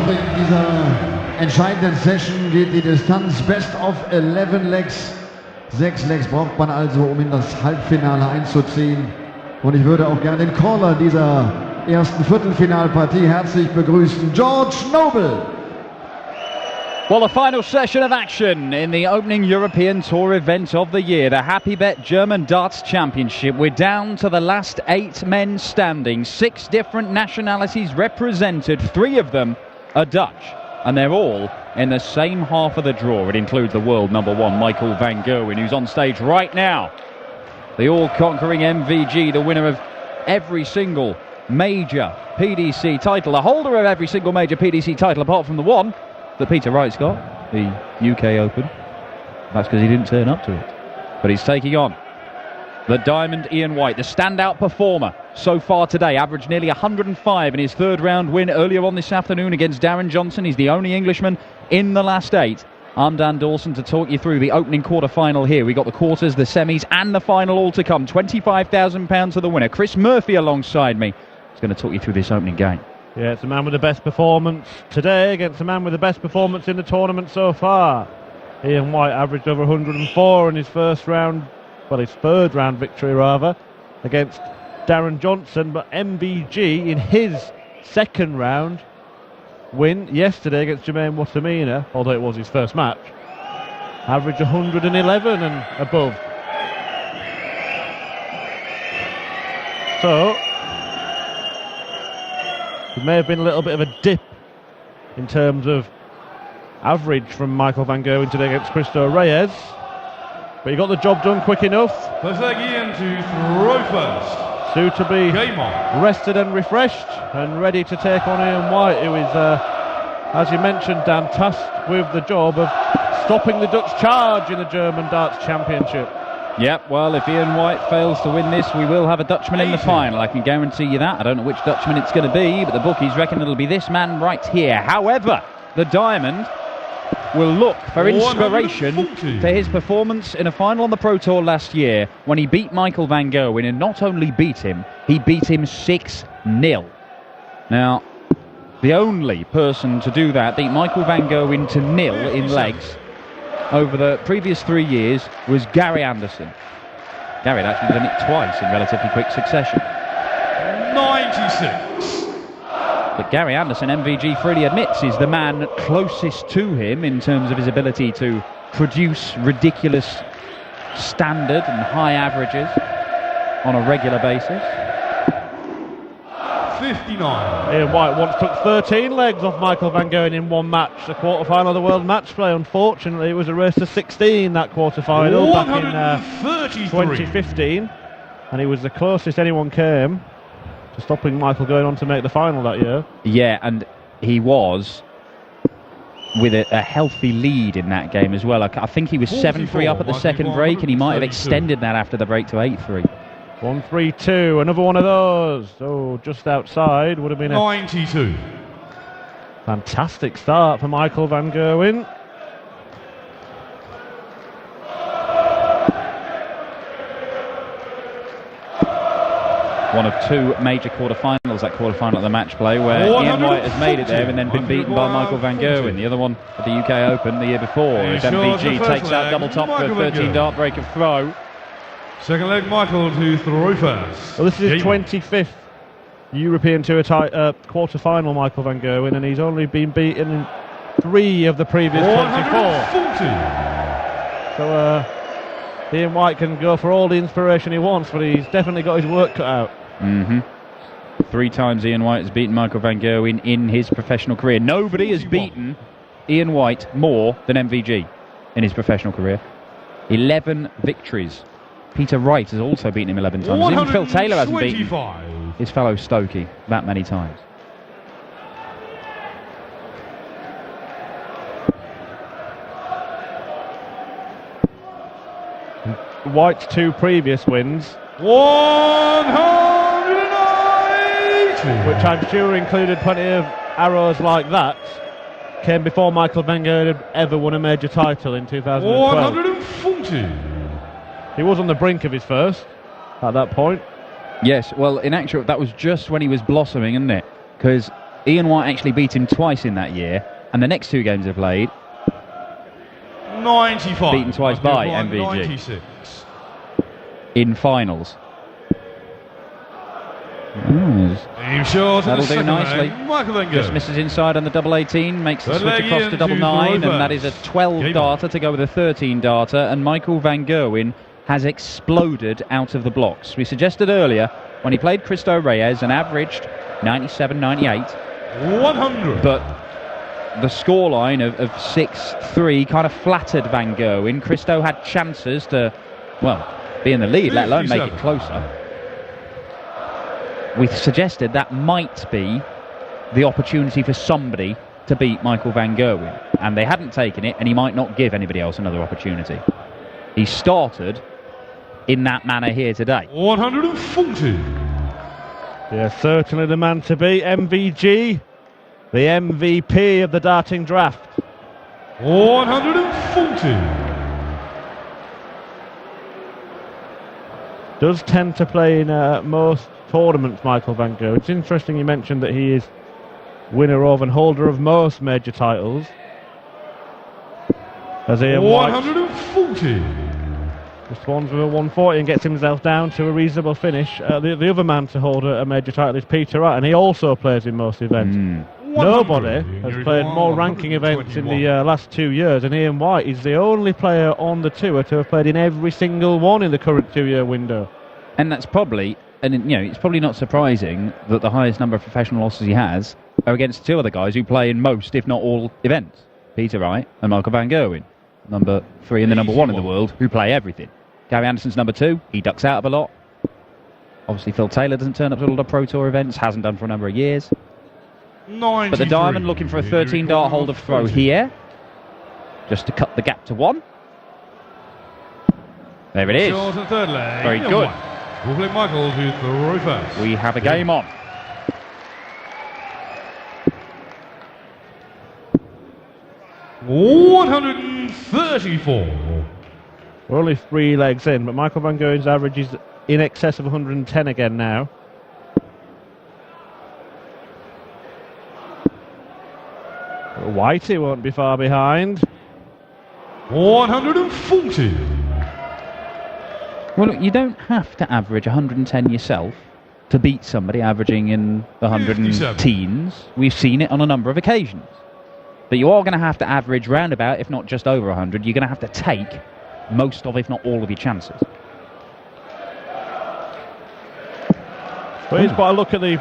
in dieser entscheidenden Session geht die Distanz Best of 11 Legs. 6 Legs braucht man also, um in das Halbfinale einzuziehen. Und ich würde auch gerne den Caller dieser ersten Viertelfinalpartie herzlich begrüßen, George Noble. Well, the final session of action in the opening European Tour event of the year, the Happy Bet German Darts Championship. We're down to the last 8 men standing, 6 different nationalities represented, 3 of them are Dutch, and they're all in the same half of the draw. It includes the world number 1, Michael van Gerwen, who's on stage right now. The all-conquering MVG, the winner of every single major PDC title, the holder of every single major PDC title apart from the one that Peter Wright's got, the UK Open. That's because he didn't turn up to it. But he's taking on the Diamond Ian White, the standout performer so far today. Averaged nearly 105 in his 3rd round win earlier on this afternoon against Darren Johnson. He's the only Englishman in the last 8. I'm Dan Dawson to talk you through the opening quarter-final here. We got the quarters, the semis and the final all to come. £25,000 for the winner. Chris Murphy alongside me is going to talk you through this opening game. Yeah, it's a man with the best performance today against a man with the best performance in the tournament so far. Ian White averaged over 104 in his first round, well, his 3rd round victory rather, against Darren Johnson, but MVG in his 2nd round win yesterday against Jermaine Wattimena, although it was his first match, averaged 111 and above. So there may have been a little bit of a dip in terms of average from Michael van Gerwen today against Cristo Reyes, but he got the job done quick enough. Let's take Ian to throw first. Soon to be rested and refreshed and ready to take on Ian White, who is, as you mentioned, Dan, tasked with the job of stopping the Dutch charge in the German Darts Championship. Yep, well, if Ian White fails to win this, we will have a Dutchman in the final. I can guarantee you that. I don't know which Dutchman it's going to be, but the bookies reckon it'll be this man right here. However, the Diamond will look for inspiration for his performance in a final on the Pro Tour last year when he beat Michael van Gerwen, and not only beat him, he beat him 6-0. Now, the only person to do that, beat Michael van Gerwen to 0 in legs over the previous 3 years, was Gary Anderson. Gary had actually done it twice in relatively quick succession. 96. But Gary Anderson, MVG freely admits, is the man closest to him in terms of his ability to produce ridiculous standard and high averages on a regular basis. 59. Ian White once took 13 legs off Michael van Gerwen in one match, the quarter-final of the World Match Play. Unfortunately, it was a race to 16, that quarter-final, back in 2015. And he was the closest anyone came to stopping Michael going on to make the final that year. Yeah, and he was with a healthy lead in that game as well. I think he was 7-3 up at the second break, and he might have extended that after the break to 8-3. 1-3-2, another one of those. Oh, just outside, would have been a 92. Fantastic start for Michael van Gerwen. One of 2 major quarterfinals, that quarterfinal of the match play, where Ian White has made it there and then been beaten by Michael van Gerwen. The other one at the UK Open the year before, as MVG takes out double top for a 13 dart break of throw. Second leg, Michael to throw first. Well, this is his 25th European Tour quarter-final, Michael van Gerwen, and he's only been beaten in 3 of the previous 24. So Ian White can go for all the inspiration he wants, but he's definitely got his work cut out. 3 times Ian White has beaten Michael van Gerwen in his professional career. Nobody has beaten Ian White more than MVG in his professional career. 11 victories. Peter Wright has also beaten him 11 times. Even Phil Taylor hasn't beaten his fellow Stokey that many times. White's 2 previous wins, 190, which I'm sure included plenty of arrows like that, came before Michael van Gerwen had ever won a major title in 2012. 140. He was on the brink of his first at that point. Yes, well, in actual, that was just when he was blossoming, isn't it? Because Ian White actually beat him twice in that year, and the next 2 games they played, 95. beaten twice by Michael MVG 96. in finals. Aim short. That'll do nicely. Michael Van Just Gerwen. misses inside on the double 18, makes the Third switch leg across to in double to 9, and Throver. that is a 12 Game darter to go with a 13 darter, and Michael Van Gerwen has exploded out of the blocks. We suggested earlier, when he played Cristo Reyes and averaged 97, 98, 100. but the scoreline of 6-3 kind of flattered Van Gerwen. Cristo had chances to, well, be in the lead, let alone make it 57. closer. We suggested that might be the opportunity for somebody to beat Michael Van Gerwen, and they hadn't taken it, and he might not give anybody else another opportunity. He started in that manner here today. 140. Yeah, certainly the man to beat. MVG, the MVP of the darting draft. 140. Does tend to play in most tournaments, Michael Van Gerwen. It's interesting you mentioned that he is winner of and holder of most major titles. As Ian White 140. responds with a 140 and gets himself down to a reasonable finish. The other man to hold a major title is Peter Wright, and he also plays in most events. Nobody has played more ranking events in the last 2 years, and Ian White is the only player on the tour to have played in every single one in the current 2-year window. And that's probably, and you know, it's probably not surprising that the highest number of professional losses he has are against 2 other guys who play in most, if not all, events. Peter Wright and Michael Van Gerwen, number 3 and the number 1 in the world, who play everything. Gary Anderson's number 2, he ducks out of a lot. Obviously Phil Taylor doesn't turn up to a lot of Pro Tour events, hasn't done for a number of years. 93. But the Diamond looking for a 13 dart hold of throw here, just to cut the gap to 1. There it is. Short and third leg. Very Ian good. White. Wolfgang Michael to throw first. We have a game on. $134. We're only 3 legs in, but Michael Van Gerwen's average is in excess of 110 again now. Whitey won't be far behind. 140. Well, look, you don't have to average 110 yourself to beat somebody averaging in the 57. teens. We've seen it on a number of occasions. But you are going to have to average roundabout, if not just over 100. You're going to have to take most of, if not all of your chances. But here's quite a look at the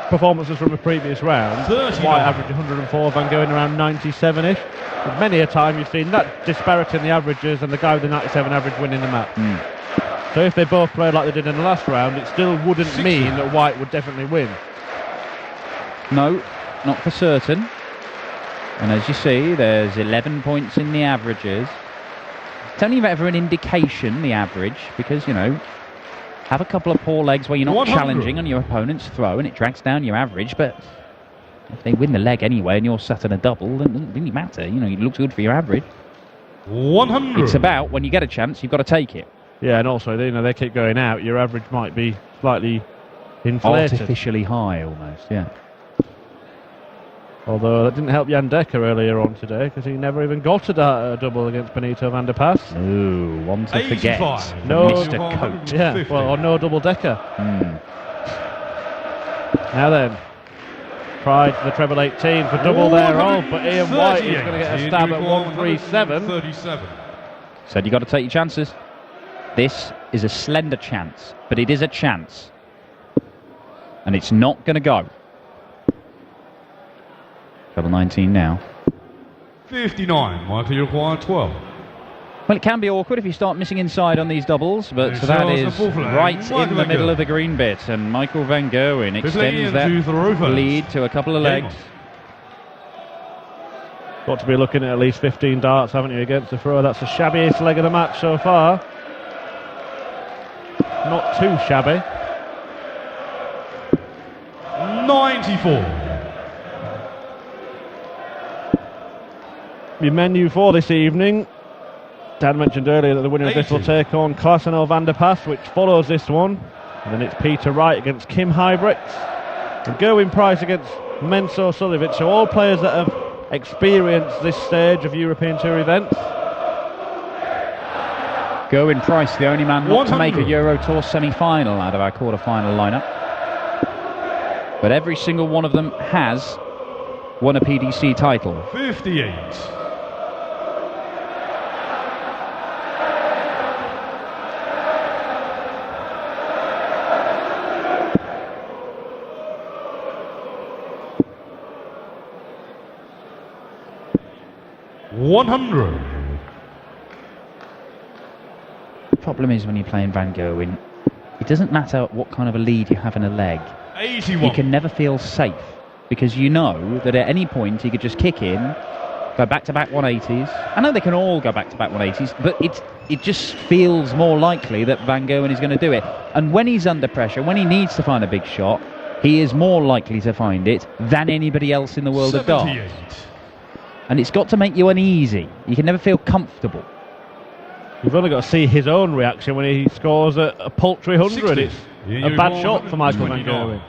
performances from the previous round. 39. White average 104, Van Gerwen around 97-ish. But many a time you've seen that disparity in the averages and the guy with the 97 average winning the match. So if they both played like they did in the last round, it still wouldn't 60. mean that White would definitely win. No, not for certain. And as you see, there's 11 points in the averages. It's only ever an indication, the average, because, you know, have a couple of poor legs where you're not 100. challenging on your opponent's throw and it drags down your average, but if they win the leg anyway and you're sat in a double, then it doesn't really matter. You know, it looks good for your average. 100. It's about, when you get a chance, you've got to take it. Yeah, and also, you know, they keep going out, your average might be slightly inflated. Artificially high, almost, yeah. Although that didn't help Jan Dekker earlier on today, because he never even got a double against Benito van der Pas. Ooh, one to forget. 85. No. Mr. Coat. Yeah, well, or no double decker. Now then, Pride for the treble 18 for double there all, but Ian White is going to get a stab at 137. 137. Said you got to take your chances. This is a slender chance, but it is a chance. And it's not going to go. Double 19 now. 59. Michael, you require 12. Well, it can be awkward if you start missing inside on these doubles, but It that shows is the full flag. right Michael in the Van middle Gerwen. of the green bit, and Michael Van Gerwen Fifth leg extends in that to Throver. lead to a couple of Game legs. Got to be looking at least 15 darts, haven't you, against the thrower? That's the shabbiest leg of the match so far. Not too shabby. 94. Your menu for this evening. Dan mentioned earlier that the winner of this will 80. take on Klaaseno van der Pas, which follows this one. And then it's Peter Wright against Kim Huybrechts. And Gerwin Price against Menso Suljovic, so all players that have experienced this stage of European Tour events. Gerwen Price, the only man not to make a Euro Tour semi-final out of our quarter-final lineup. But every single one of them has won a PDC title. 58. The problem is when you're playing Van Gerwen, it doesn't matter what kind of a lead you have in a leg. 81. You can never feel safe because you know that at any point he could just kick in, go back-to-back 180s. I know they can all go back-to-back 180s, but it just feels more likely that Van Gerwen is going to do it. And when he's under pressure, when he needs to find a big shot, he is more likely to find it than anybody else in the world of darts. And it's got to make you uneasy. You can never feel comfortable. You've only got to see his own reaction when he scores a paltry 100. It's a bad shot for Michael Van Gerwen.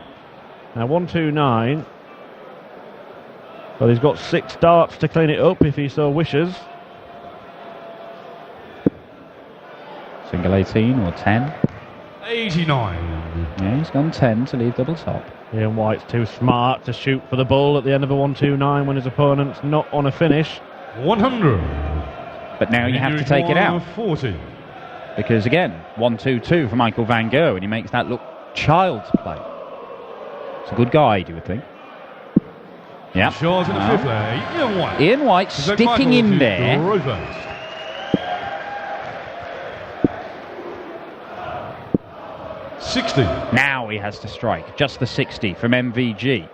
Now 129. Well, he's got 6 darts to clean it up if he so wishes. Single 18 or 10. 89. Yeah, he's gone 10 to leave double top. Ian White's too smart to shoot for the bull at the end of a 129 when his opponent's not on a finish. 100. But now you have to take it out. 40. Because again, 1-2-2 for Michael Van Gerwen, he makes that look child's play. It's a good guide, you would think. Yeah. Shot in the fifth there. Ian White. Ian White sticking in there. 60. Now he has to strike. Just the 60 from MVG.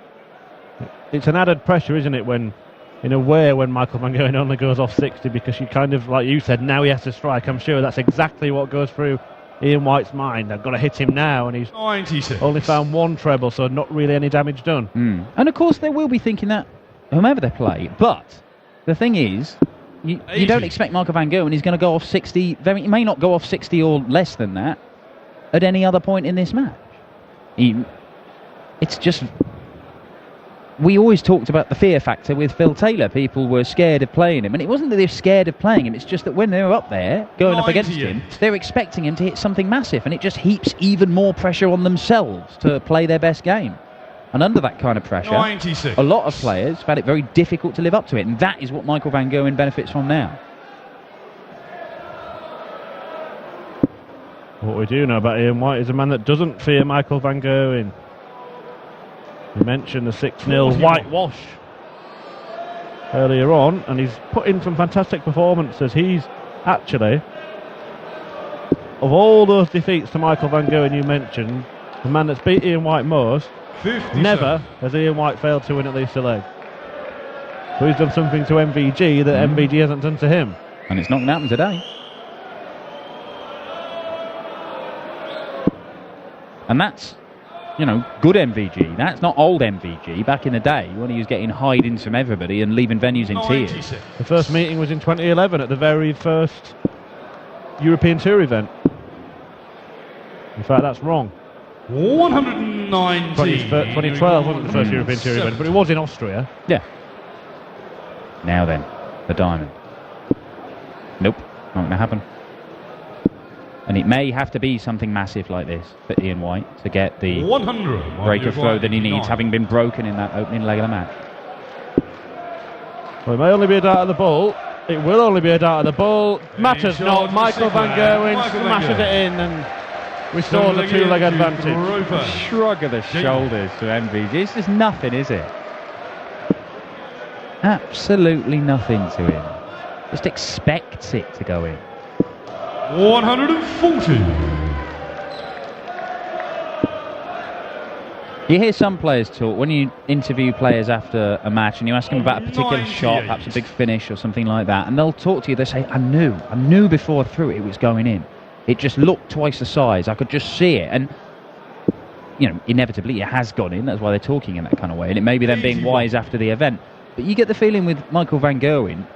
It's an added pressure, isn't it, when, in a way, when Michael Van Gerwen only goes off 60, because you kind of, like you said, now he has to strike. I'm sure that's exactly what goes through Ian White's mind. I've got to hit him now, and he's 96. only found 1 treble, so not really any damage done. And of course they will be thinking that whomever they play, but the thing is, you don't expect Michael Van Gerwen he's going to go off 60. He may not go off 60 or less than that at any other point in this match. It's just, we always talked about the fear factor with Phil Taylor. People were scared of playing him, and it wasn't that they're scared of playing him, it's just that when they were up there going up against him, they're expecting him to hit something massive, and it just heaps even more pressure on themselves to play their best game. And under that kind of pressure, 96. a lot of players found it very difficult to live up to it, and that is what Michael Van Gerwen benefits from now. What we do know about Ian White is a man that doesn't fear Michael Van Gerwen. You mentioned the 6-0 whitewash earlier on, and he's put in some fantastic performances. He's actually, of all those defeats to Michael Van Gerwen you mentioned, the man that's beat Ian White most, 57. never has Ian White failed to win at least a leg. So he's done something to MVG that MVG hasn't done to him. And it's not going to happen today. And that's, you know, good MVG. That's not old MVG. Back in the day when he was getting hidings from everybody and leaving venues in tears. The first meeting was in 2011 at the very first European Tour event. In fact, that's wrong. 119. 2012 wasn't the first European Tour event, but it was in Austria. Yeah. Now then, the diamond. Nope, not going to happen. And it may have to be something massive like this for Ian White to get the 100 break of flow that he needs, having been broken in that opening leg of the match. Well, it may only be a dart at the ball. It will only be a dart at the ball. Matters not. Michael Van Gerwen smashes it in and restores the 2-leg advantage. Shrug of the shoulders to MVG. It's just nothing, is it? Absolutely nothing to him. Just expects it to go in. 140. You hear some players talk, when you interview players after a match and you ask them about a particular shot, perhaps a big finish or something like that, and they'll talk to you, they say, I knew before I threw it was going in. It just looked twice the size, I could just see it. And, you know, inevitably it has gone in, that's why they're talking in that kind of way, and it may be them being wise after the event. But you get the feeling with Michael Van Gerwen,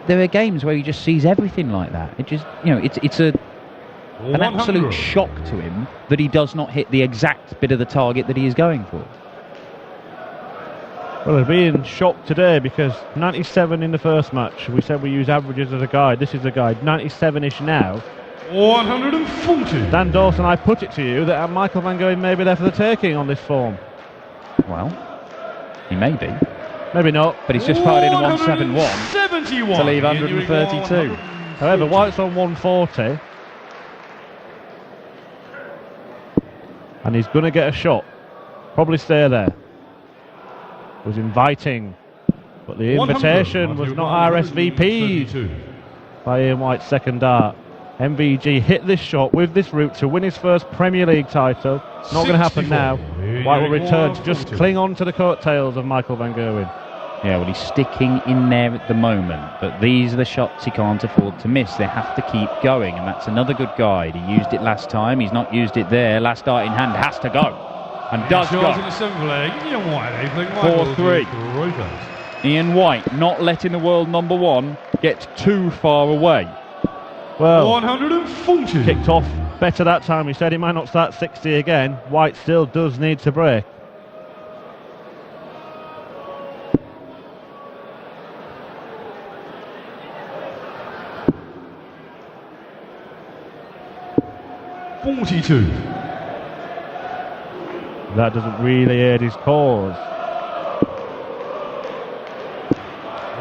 there are games where he just sees everything like that. It just, you know, it's an absolute shock to him that he does not hit the exact bit of the target that he is going for. Well, they're being shocked today because 97 in the first match. We said we use averages as a guide. This is a guide. 97-ish now. 140. Dan Dawson, I put it to you that Michael Van Gerwen may be there for the taking on this form. Well, he may be. Maybe not. But he's just fired in a 171 171 to leave 132. However, White's on 140. And he's going to get a shot. Probably stay there. Was inviting. But the invitation was not RSVP'd by Ian White's second dart. MVG hit this shot with this route to win his first Premier League title. Not going to happen now. White will return to just cling on to the coattails of Michael Van Gerwen. Yeah, well, he's sticking in there at the moment, but these are the shots he can't afford to miss. They have to keep going, and that's another good guide. He used it last time. He's not used it there. Last dart in hand has to go, and does go. 4-3. Ian White not letting the world number one get too far away. Well, 140. Kicked off better that time. He said he might not start 60 again. White still does need to break. That doesn't really aid his cause.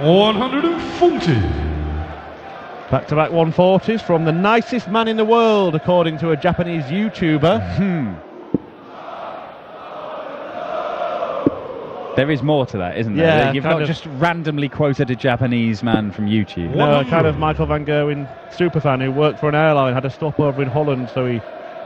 140. Back-to-back 140s from the nicest man in the world, according to a Japanese YouTuber. There is more to that, isn't there? Yeah, You've not just randomly quoted a Japanese man from YouTube. No, a kind of Michael Van Gerwen superfan who worked for an airline, had a stopover in Holland, so he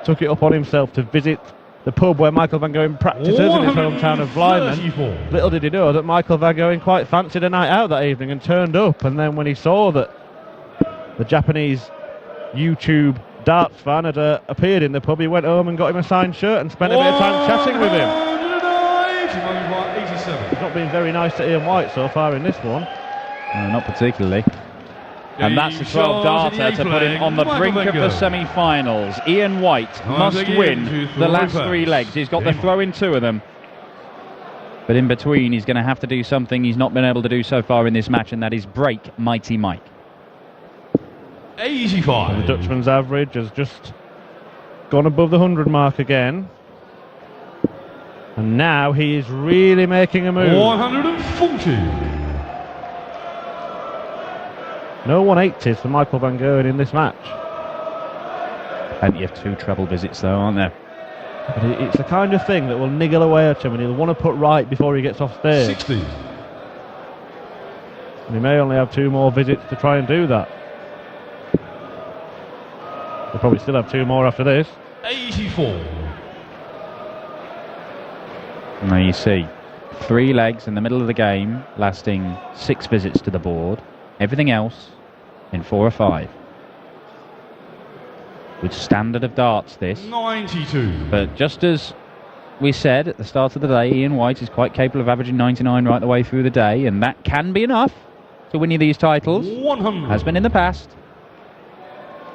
took it upon himself to visit the pub where Michael Van Gerwen practices in his hometown of Vlijmen. Little did he know that Michael Van Gerwen quite fancied a night out that evening and turned up, and then when he saw that the Japanese YouTube darts fan had appeared in the pub, he went home and got him a signed shirt and spent a bit of time chatting with him. He's not been very nice to Ian White so far in this one. No, not particularly. And that's a 12-darter to put him on the brink of the semi-finals. Ian White must win the last three legs. He's got the throw in two of them. But in between, he's going to have to do something he's not been able to do so far in this match, and that is break Mighty Mike. 85. And the Dutchman's average has just gone above the 100 mark again. And now he is really making a move. 140. No 180s for Michael Van Gerwen in this match. Plenty of two treble visits though, aren't there? But it's the kind of thing that will niggle away at him and he'll want to put right before he gets off stage. 60. And he may only have two more visits to try and do that. He'll probably still have two more after this. 84. And there you see, three legs in the middle of the game, lasting 6 visits to the board. Everything else in 4 or 5. With standard of darts this. 92. But just as we said at the start of the day, Ian White is quite capable of averaging 99 right the way through the day, and that can be enough to win you these titles. 100. Has been in the past.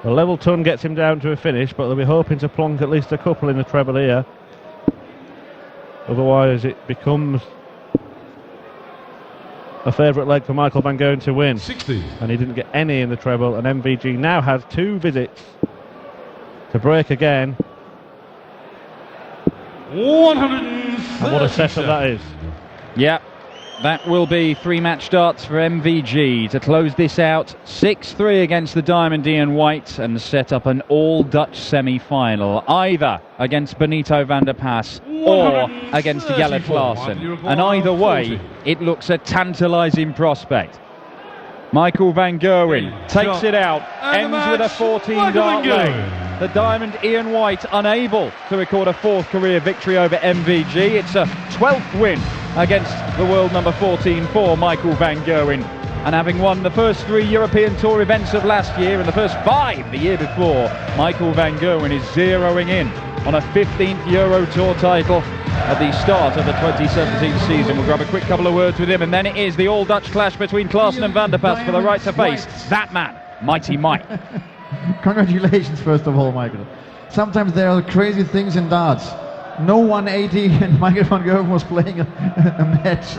The level ton gets him down to a finish, but they'll be hoping to plonk at least a couple in the treble here. Otherwise it becomes a favourite leg for Michael Van Gerwen to win. 60. And he didn't get any in the treble, and MVG now has 2 visits to break again. 137. And what a setup that is. Yeah, that will be 3 match darts for MVG to close this out. 6-3 against the Diamond Ian White and set up an all-Dutch semi-final, either against Benito van der Pas or against Jelle Klaassen. And either way, it looks a tantalising prospect. Michael Van Gerwen takes it out, ends with a 14-dart leg. The Diamond Ian White unable to record a 4th career victory over MVG. It's a 12th win against the world number 14 for Michael Van Gerwen. And having won the first 3 European Tour events of last year and the first 5 the year before, Michael Van Gerwen is zeroing in on a 15th Euro Tour title at the start of the 2017 season. We'll grab a quick couple of words with him, and then it is the all-Dutch clash between Klaassen and Van der Pas for the right to face that man, Mighty Mike. Congratulations, first of all, Michael. Sometimes there are crazy things in darts. No 180, and Michael Van Gerwen was playing a match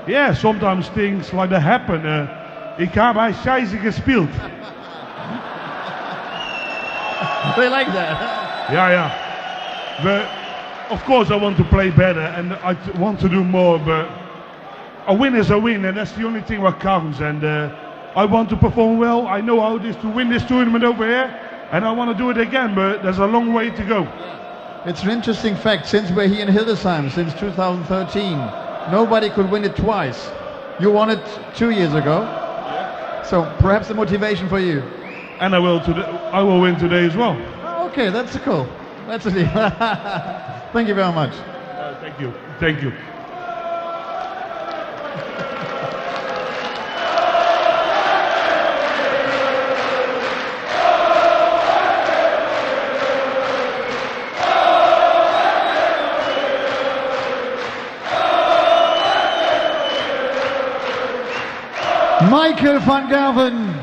Ja, sometimes things like that happen. Ik heb bij Scheisse gespeeld. They like that. Yeah. But of course I want to play better and I want to do more, but a win is a win and that's the only thing that counts. And I want to perform well. I know how it is to win this tournament over here and I want to do it again, but there's a long way to go. It's an interesting fact, since we're here in Hildesheim since 2013, nobody could win it twice. You won it 2 years ago, so perhaps the motivation for you. And I will win today as well. Oh, okay, that's cool. That's a deal. Thank you very much. Thank you. Michael van Gerwen.